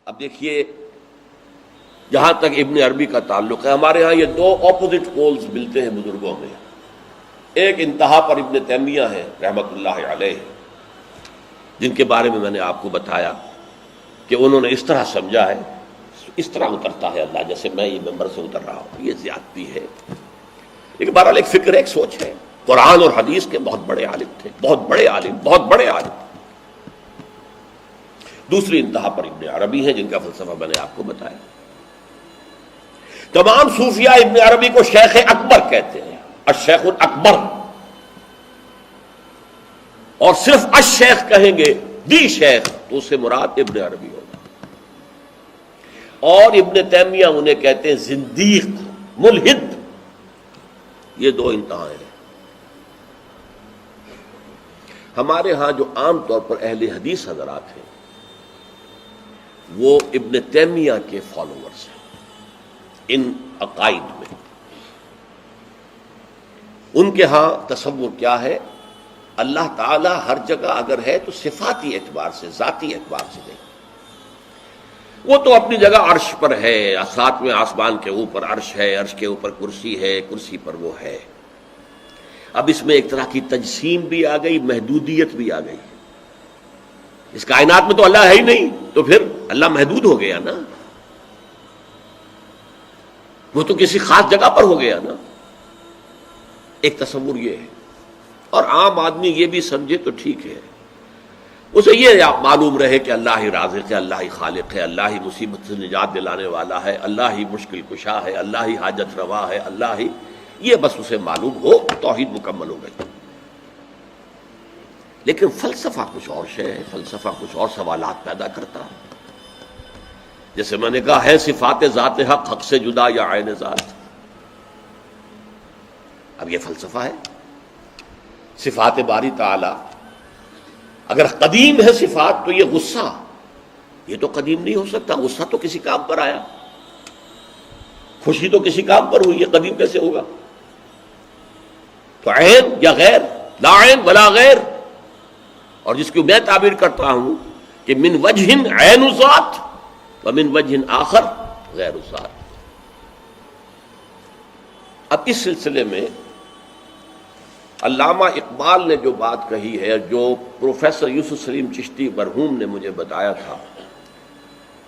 اب دیکھیے جہاں تک ابن عربی کا تعلق ہے، ہمارے ہاں یہ دو اپوزٹ پولز ملتے ہیں بزرگوں میں. ایک انتہا پر ابن تیمیہ ہے رحمۃ اللہ علیہ، جن کے بارے میں نے آپ کو بتایا کہ انہوں نے اس طرح سمجھا ہے، اس طرح اترتا ہے اللہ جیسے میں یہ ممبر سے اتر رہا ہوں، یہ زیادتی ہے. لیکن بہرحال ایک فکر ہے، ایک سوچ ہے. قرآن اور حدیث کے بہت بڑے عالم تھے، بہت بڑے عالم، بہت بڑے عالم. دوسری انتہا پر ابن عربی ہیں جن کا فلسفہ میں نے آپ کو بتایا. تمام صوفیاء ابن عربی کو شیخ اکبر کہتے ہیں، الشیخ الاکبر، اور صرف الشیخ کہیں گے، دی شیخ، تو اس سے مراد ابن عربی ہوگا. اور ابن تیمیہ انہیں کہتے ہیں زندیق، ملحد. یہ دو انتہائیں ہیں. ہمارے ہاں جو عام طور پر اہل حدیث حضرات ہیں وہ ابن تیمیہ کے فالوورز ہیں ان عقائد میں. ان کے ہاں تصور کیا ہے؟ اللہ تعالیٰ ہر جگہ اگر ہے تو صفاتی اعتبار سے، ذاتی اعتبار سے نہیں. وہ تو اپنی جگہ عرش پر ہے، ساتویں آسمان کے اوپر عرش ہے، عرش کے اوپر کرسی ہے، کرسی پر وہ ہے. اب اس میں ایک طرح کی تجسیم بھی آ گئی، محدودیت بھی آ گئی. اس کائنات میں تو اللہ ہے ہی نہیں، تو پھر اللہ محدود ہو گیا نا، وہ تو کسی خاص جگہ پر ہو گیا نا. ایک تصور یہ ہے. اور عام آدمی یہ بھی سمجھے تو ٹھیک ہے، اسے یہ معلوم رہے کہ اللہ ہی رازق ہے، اللہ ہی خالق ہے، اللہ ہی مصیبت سے نجات دلانے والا ہے، اللہ ہی مشکل کشا ہے، اللہ ہی حاجت روا ہے، اللہ ہی، یہ بس اسے معلوم ہو، توحید مکمل ہو گئی. لیکن فلسفہ کچھ اور شے ہے، فلسفہ کچھ اور سوالات پیدا کرتا ہے. جیسے میں نے کہا ہے صفات ذات حق، حق سے جدا یا عین ذات. اب یہ فلسفہ ہے. صفات باری تعالی اگر قدیم ہے صفات تو یہ غصہ، یہ تو قدیم نہیں ہو سکتا. غصہ تو کسی کام پر آیا، خوشی تو کسی کام پر ہوئی، یہ قدیم کیسے ہوگا؟ تو عین یا غیر، لا عین ولا غیر. اور جس کی میں تعبیر کرتا ہوں کہ من وجہ عین ذات ومن وجہ آخر غیر ذات. اب اس سلسلے میں علامہ اقبال نے جو بات کہی ہے، جو پروفیسر یوسف سلیم چشتی مرحوم نے مجھے بتایا تھا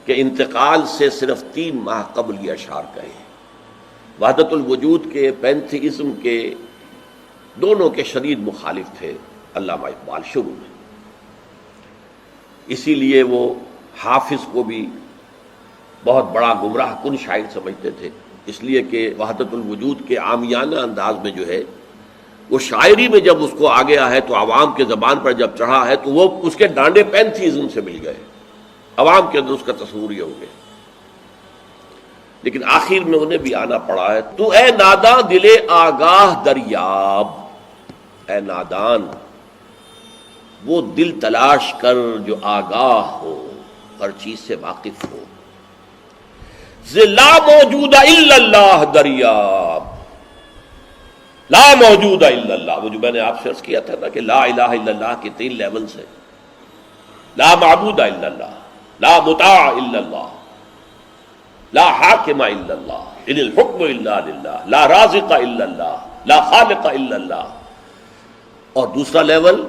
کہ انتقال سے صرف 3 ماہ قبل یہ اشعار کہے. وحدت الوجود کے، پینتھیزم کے، دونوں کے شدید مخالف تھے علامہ اقبال شروع میں. اسی لیے وہ حافظ کو بھی بہت بڑا گمراہ کن شاعر سمجھتے تھے، اس لیے کہ وحدت الوجود کے عامیانہ انداز میں جو ہے وہ شاعری میں جب اس کو آ گیا ہے تو عوام کے زبان پر جب چڑھا ہے تو وہ اس کے ڈانڈے پینتھیزم سے مل گئے، عوام کے اندر اس کا تصور یہ ہو گیا. لیکن آخر میں انہیں بھی آنا پڑا ہے. تو اے ناداں دل آگاہ دریاب، اے نادان وہ دل تلاش کر جو آگاہ ہو، ہر چیز سے واقف ہو. لا موجود الا اللہ دریاب، لا موجود الا اللہ. وہ جو میں نے آپ سے عرض کیا تھا نا کہ لا الہ الا اللہ کے 3 لیولز ہیں. لا معبود الا اللہ، لا مطاع الا اللہ، لا حاکم الا اللہ، ان الحکم الا للہ، لا رازق الا اللہ، لا خالق الا اللہ. اور دوسرا لیول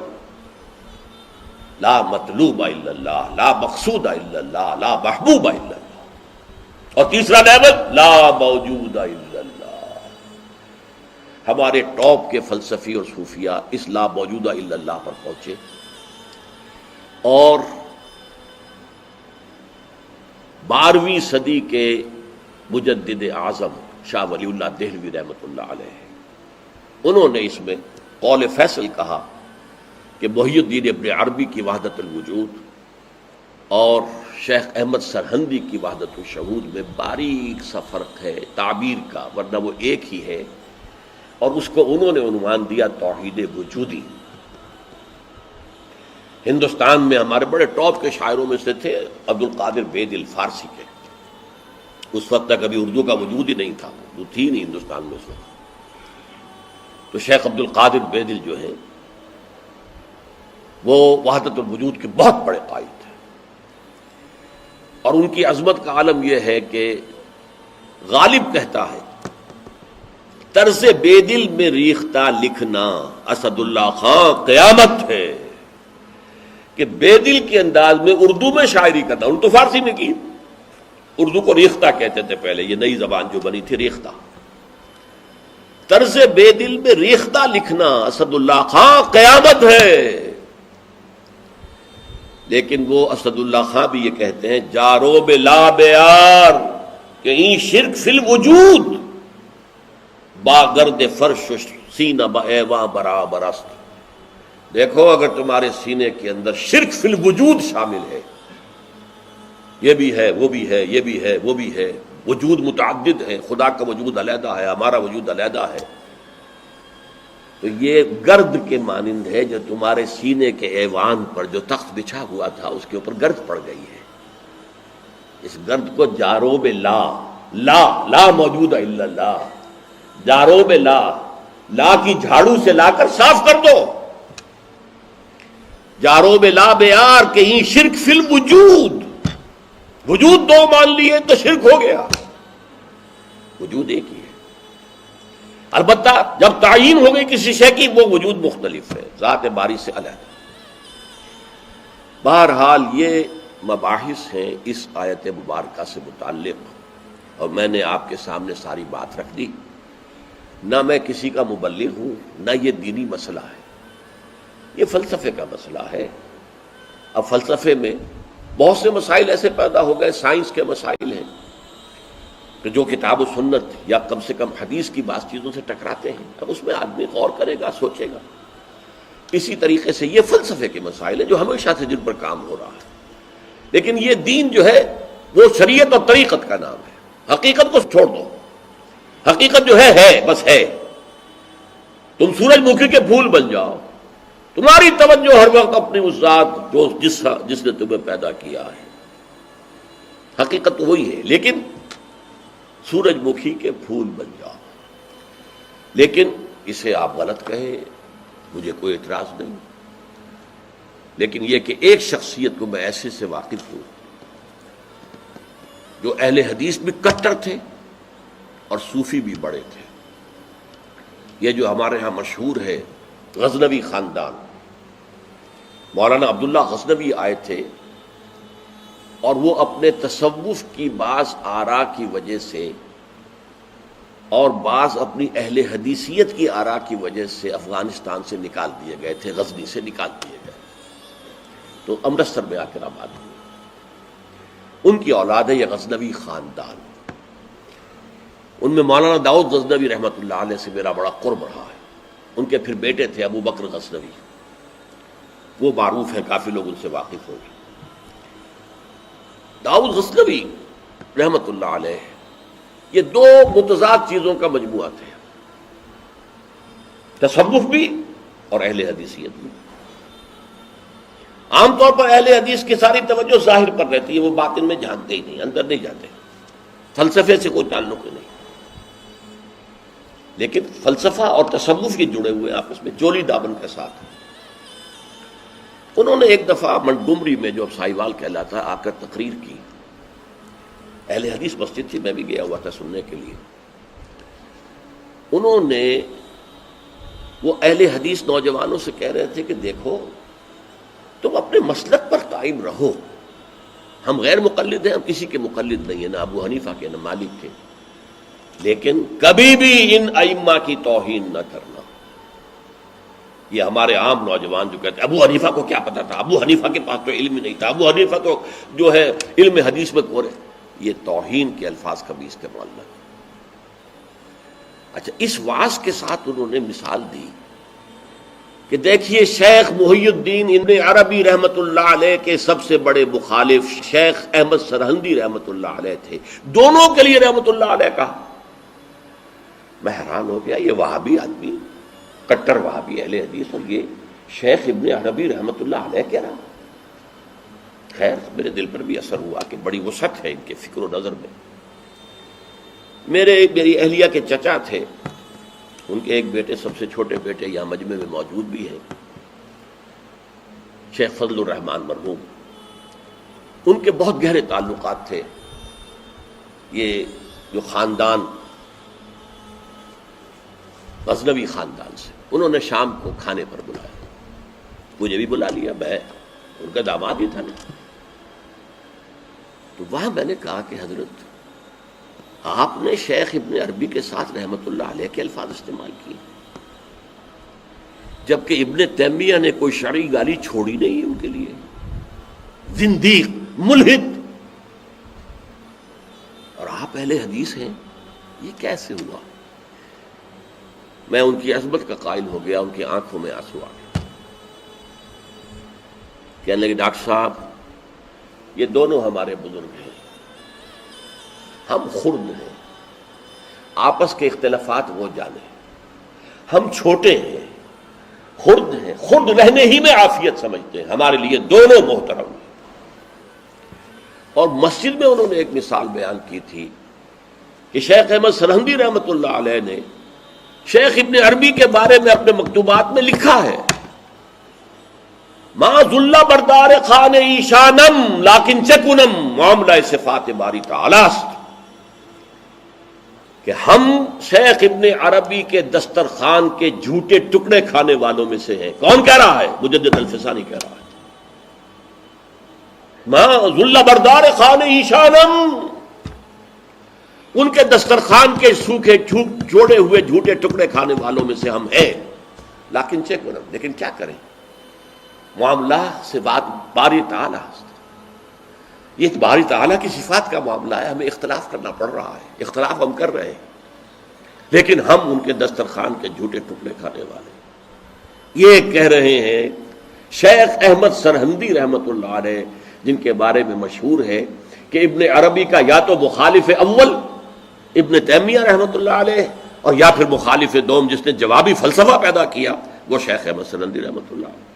لا مطلوب الا اللہ، لا مقصود الا اللہ، لا محبوب الا اللہ. اور تیسرا لیول لا موجود الا اللہ. ہمارے ٹاپ کے فلسفی اور صوفیاء اس لا موجودہ الا اللہ پر پہنچے. اور 12ویں صدی کے مجدد اعظم شاہ ولی اللہ دہلوی رحمۃ اللہ علیہ، انہوں نے اس میں قول فیصل کہا کہ محی الدین ابن عربی کی وحدت الوجود اور شیخ احمد سرہندی کی وحدت الشہود میں باریک سا فرق ہے تعبیر کا، ورنہ وہ ایک ہی ہے. اور اس کو انہوں نے عنوان دیا توحید وجودی. ہندوستان میں ہمارے بڑے ٹاپ کے شاعروں میں سے تھے عبد القادر بید الفارسی کے. اس وقت تک ابھی اردو کا وجود ہی نہیں تھا، اردو تھی نہیں ہندوستان میں اس وقت. تو شیخ عبد القادر بیدل جو ہیں وہ وحدت الوجود کے بہت بڑے قائد تھے. اور ان کی عظمت کا عالم یہ ہے کہ غالب کہتا ہے طرز بے دل میں ریختہ لکھنا اسد اللہ خان قیامت ہے، کہ بے دل کے انداز میں اردو میں شاعری کرتا، ان تو فارسی میں کی، اردو کو ریختہ کہتے تھے پہلے، یہ نئی زبان جو بنی تھی ریختہ، طرز بے دل میں ریختہ لکھنا اسد اللہ خان قیامت ہے۔ لیکن وہ اسد اللہ خان بھی یہ کہتے ہیں جارو بلا بیار کہ این شرک فی الوجود باگرد فرش سینہ بایواں برابر است۔ دیکھو اگر تمہارے سینے کے اندر شرک فی الوجود شامل ہے، یہ بھی ہے وہ بھی ہے یہ بھی ہے وہ بھی ہے، وجود متعدد ہے، خدا کا وجود علیحدہ ہے، ہمارا وجود علیحدہ ہے، تو یہ گرد کے مانند ہے جو تمہارے سینے کے ایوان پر جو تخت بچھا ہوا تھا اس کے اوپر گرد پڑ گئی ہے۔ اس گرد کو جاروب لا، لا موجود ہے الا اللہ، جاروب لا کی جھاڑو سے لا کر صاف کر دو، جاروب لا بیار کہیں شرک فی الوجود، وجود دو مان لیے تو شرک ہو گیا، وجود ایک ہی ہے، البتہ جب تعین ہو گئی کسی شے کی وہ وجود مختلف ہے، ذات باری سے علیحدہ۔ بہرحال یہ مباحث ہیں اس آیت مبارکہ سے متعلق، اور میں نے آپ کے سامنے ساری بات رکھ دی۔ نہ میں کسی کا مبلغ ہوں، نہ یہ دینی مسئلہ ہے، یہ فلسفے کا مسئلہ ہے۔ اب فلسفے میں بہت سے مسائل ایسے پیدا ہو گئے، سائنس کے مسائل ہیں کہ جو کتاب و سنت یا کم سے کم حدیث کی بعض چیزوں سے ٹکراتے ہیں، اب اس میں آدمی غور کرے گا، سوچے گا۔ اسی طریقے سے یہ فلسفے کے مسائل ہیں جو ہمیشہ سے جن پر کام ہو رہا ہے، لیکن یہ دین جو ہے وہ شریعت اور طریقت کا نام ہے۔ حقیقت کو چھوڑ دو، حقیقت جو ہے بس ہے۔ تم سورج مکھی کے پھول بن جاؤ، تمہاری توجہ ہر وقت اپنی اس ذات جس نے تمہیں پیدا کیا ہے، حقیقت تو وہی ہے، لیکن سورج مکھی کے پھول بن جاؤ۔ لیکن اسے آپ غلط کہیں، مجھے کوئی اعتراض نہیں، لیکن یہ کہ ایک شخصیت کو میں ایسے سے واقف ہوں جو اہل حدیث بھی کٹر تھے اور صوفی بھی بڑے تھے۔ یہ جو ہمارے ہاں مشہور ہے غزنوی خاندان، مولانا عبداللہ غزنوی آئے تھے اور وہ اپنے تصوف کی بعض آراء کی وجہ سے اور بعض اپنی اہل حدیثیت کی آراء کی وجہ سے افغانستان سے نکال دیے گئے تھے، غزنی سے نکال دیے گئے، تو امرتسر میں آ کر آباد ہوئے۔ ان کی اولاد ہے یہ غزنوی خاندان، ان میں مولانا داؤد غزنوی رحمۃ اللہ علیہ سے میرا بڑا قرب رہا ہے۔ ان کے پھر بیٹے تھے ابو بکر غزنوی، وہ معروف ہیں، کافی لوگ ان سے واقف ہوں گے۔ داؤد غزنوی رحمۃ اللہ علیہ یہ دو متضاد چیزوں کا مجموعہ تھے، تصوف بھی اور اہل حدیثیت بھی۔ عام طور پر اہل حدیث کی ساری توجہ ظاہر پر رہتی ہے، وہ باطن میں جانتے ہی نہیں، اندر نہیں جاتے، فلسفے سے کوئی تعلق ہی نہیں، لیکن فلسفہ اور تصوف یہ جڑے ہوئے آپس میں چولی دامن کے ساتھ۔ انہوں نے ایک دفعہ منٹگمری میں جو سائیوال کہلاتا ہے آ کر تقریر کی، اہل حدیث مسجد تھی، میں بھی گیا ہوا تھا سننے کے لیے۔ انہوں نے وہ اہل حدیث نوجوانوں سے کہہ رہے تھے کہ دیکھو تم اپنے مسلک پر قائم رہو، ہم غیر مقلد ہیں، ہم کسی کے مقلد نہیں ہیں، نہ ابو حنیفہ کے نہ مالک کے، لیکن کبھی بھی ان ائمہ کی توہین نہ کرنا۔ یہ ہمارے عام نوجوان جو کہتے ہیں ابو حنیفہ کو کیا پتا تھا، ابو حنیفہ کے پاس تو علم ہی نہیں تھا، ابو حنیفہ تو جو ہے علم حدیث میں کورے، یہ توہین کے الفاظ کبھی استعمال نہ کریں۔ اچھا، اس واعظ کے ساتھ انہوں نے مثال دی کہ دیکھیے شیخ محی الدین ابن عربی رحمۃ اللہ علیہ کے سب سے بڑے مخالف شیخ احمد سرہندی رحمۃ اللہ علیہ تھے، دونوں کے لیے رحمۃ اللہ علیہ کہا۔ میں حیران ہو گیا، یہ وہابی آدمی، کٹر وہابی اہل حدیث، اور یہ شیخ ابن عربی رحمۃ اللہ علیہ کہہ رہا۔ خیر میرے دل پر بھی اثر ہوا کہ بڑی وسعت ہے ان کے فکر و نظر میں۔ میری اہلیہ کے چچا تھے، ان کے ایک بیٹے، سب سے چھوٹے بیٹے یہاں مجمع میں موجود بھی ہیں، شیخ فضل الرحمان مرحوم۔ ان کے بہت گہرے تعلقات تھے یہ جو خاندان غزنوی خاندان سے. انہوں نے شام کو کھانے پر بلایا، مجھے بھی بلا لیا، میں ان کا داماد ہی تھا نا. تو وہاں میں نے کہا کہ حضرت آپ نے شیخ ابن عربی کے ساتھ رحمت اللہ علیہ کے الفاظ استعمال کیے، جبکہ ابن تیمیہ نے کوئی شرعی گالی چھوڑی نہیں ان کے لیے. زندیق، ملحد، اور آپ اہل حدیث ہیں، یہ کیسے ہوا؟ میں ان کی عظمت کا قائل ہو گیا، ان کی آنکھوں میں آنسو آ گئے. کہنے لگے ڈاکٹر صاحب یہ دونوں ہمارے بزرگ ہیں، ہم خرد ہیں، آپس کے اختلافات وہ جانے، ہم چھوٹے ہیں، خرد ہیں، خرد رہنے ہی میں عافیت سمجھتے ہیں، ہمارے لیے دونوں محترم ہیں. اور مسجد میں انہوں نے ایک مثال بیان کی تھی کہ شیخ احمد سرہندی رحمت اللہ علیہ نے شیخ ابن عربی کے بارے میں اپنے مکتوبات میں لکھا ہے، ما ذل بردار خان ایشانم لیکن چکنم معاملہ صفات باری تعالی است، کہ ہم شیخ ابن عربی کے دسترخوان کے جھوٹے ٹکڑے کھانے والوں میں سے ہیں. کون کہہ رہا ہے؟ مجدد الفسانی کہہ رہا ہے. ما ذل بردار خان ایشانم، ان کے دسترخوان کے سوکھے جوڑے ہوئے جھوٹے ٹکڑے کھانے والوں میں سے ہم ہیں. لیکن چکنم، لیکن کیا کریں، معاملہ سے بات باری تعالی، یہ باری تعالیٰ کی صفات کا معاملہ ہے، ہمیں اختلاف کرنا پڑ رہا ہے، اختلاف ہم کر رہے ہیں، لیکن ہم ان کے دسترخوان کے جھوٹے ٹکڑے کھانے والے. یہ کہہ رہے ہیں شیخ احمد سرہندی رحمت اللہ علیہ، جن کے بارے میں مشہور ہے کہ ابن عربی کا یا تو مخالف اول ابن تیمیہ رحمت اللہ علیہ، اور یا پھر مخالف دوم جس نے جوابی فلسفہ پیدا کیا وہ شیخ احمد سرہندی رحمت اللہ علیہ.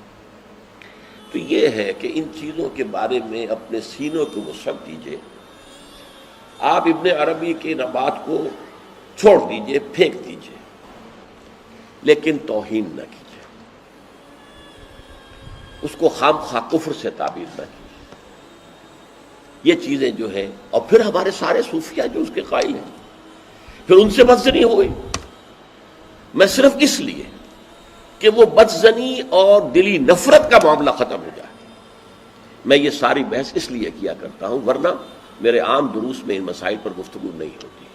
تو یہ ہے کہ ان چیزوں کے بارے میں اپنے سینوں کو وسعت دیجئے. آپ ابن عربی کی بات کو چھوڑ دیجئے، پھینک دیجئے، لیکن توہین نہ کیجئے، اس کو خام خواہ کفر سے تعبیر نہ کیجئے. یہ چیزیں جو ہیں، اور پھر ہمارے سارے صوفیہ جو اس کے قائل ہیں، پھر ان سے بدزنی ہو گئی. میں صرف اس لیے کہ وہ بدزنی اور دلی نفرت کا معاملہ ختم ہو جائے میں یہ ساری بحث اس لیے کیا کرتا ہوں، ورنہ میرے عام دروس میں ان مسائل پر گفتگو نہیں ہوتی.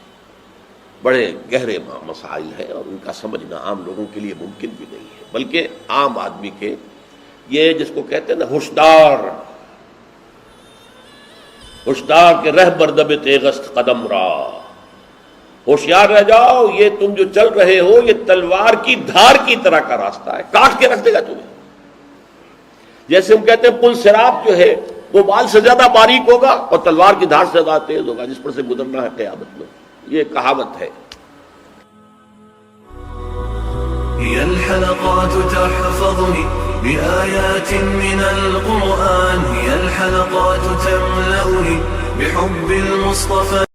بڑے گہرے مسائل ہیں اور ان کا سمجھنا عام لوگوں کے لیے ممکن بھی نہیں ہے، بلکہ عام آدمی کے، یہ جس کو کہتے ہیں نا ہوشدار کے رہ بردب تیغست قدم را، ہوشیار رہ جاؤ، یہ تم جو چل رہے ہو یہ تلوار کی دھار کی طرح کا راستہ ہے، کاٹ کے رکھ دے گا تمہیں. جیسے ہم کہتے ہیں پل صراط جو ہے وہ بال سے زیادہ باریک ہوگا اور تلوار کی دھار سے زیادہ تیز ہوگا، جس پر سے گزرنا ہے قیامت میں. یہ کہاوت ہے. هي الحلقات تحفظني بآيات من القرآن، هي الحلقات تملأني بحب المصطفى.